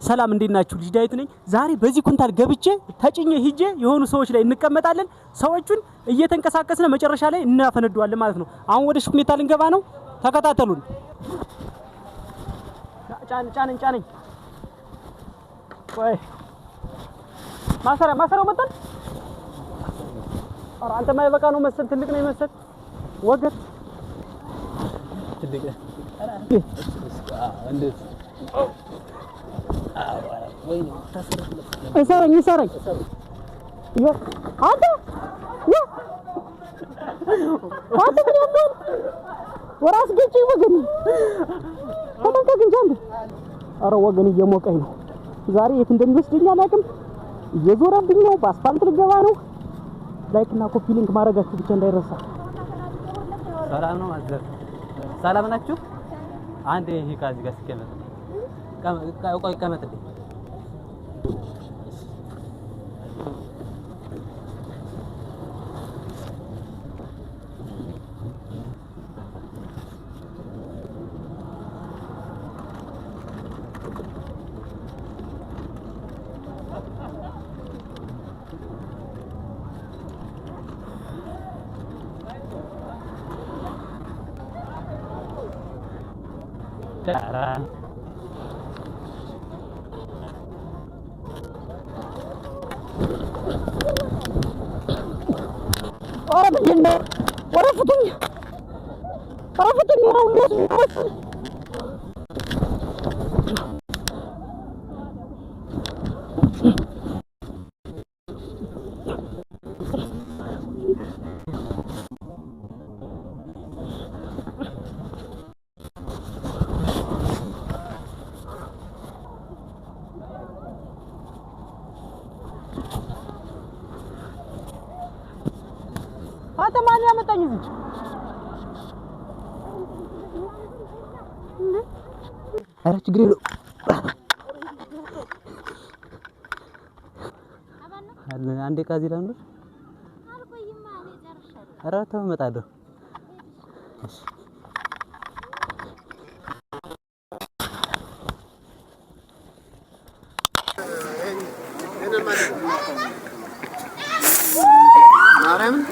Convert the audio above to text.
ሰላም እንዴት ናችሁ? ልጅ ዳዊት ነኝ። ዛሬ በዚህ ኩንታል ገብቼ ተጭኜ ሂጄ የሆኑ ሰዎች ላይ እንቀመጣለን። ሰዎቹን እየተንቀሳቀስን መጨረሻ ላይ እናፈነደዋለን ማለት ነው። አሁን ወደ ሽኩኔታ ልንገባ ነው። ተከታተሉን። ጫነኝ። ቆይ ማሰሪያው መጣል። ኧረ አንተ ማይበቃ ነው መሰል፣ ትልቅ ነው መሰል። ወገት ትልቅ እንዴት ይሰረኝ አንተ ወራስ ገጭ ወገን ተመልከት እንጂ አንተ። ኧረ ወገን እየሞቀኝ ነው ዛሬ። የት እንደሚወስደኝ አላውቅም። እየዞረብኝ ነው። በአስፋልት ልገባ ነው። ላይክ እና ኮፒ ሊንክ ማድረጋችሁ ብቻ እንዳይረሳ። ሰላም ነው አዘር፣ ሰላም ናችሁ? አንዴ ይሄ ካዚ ጋር ሲከመት ቆይ ከመጥልኝ አንተ ማን ያመጣኝ እዚህ? ኧረ ችግር የለውም። አንዴ ካዚ ላንዱ ኧረ ተው እመጣለሁ። ማርያምን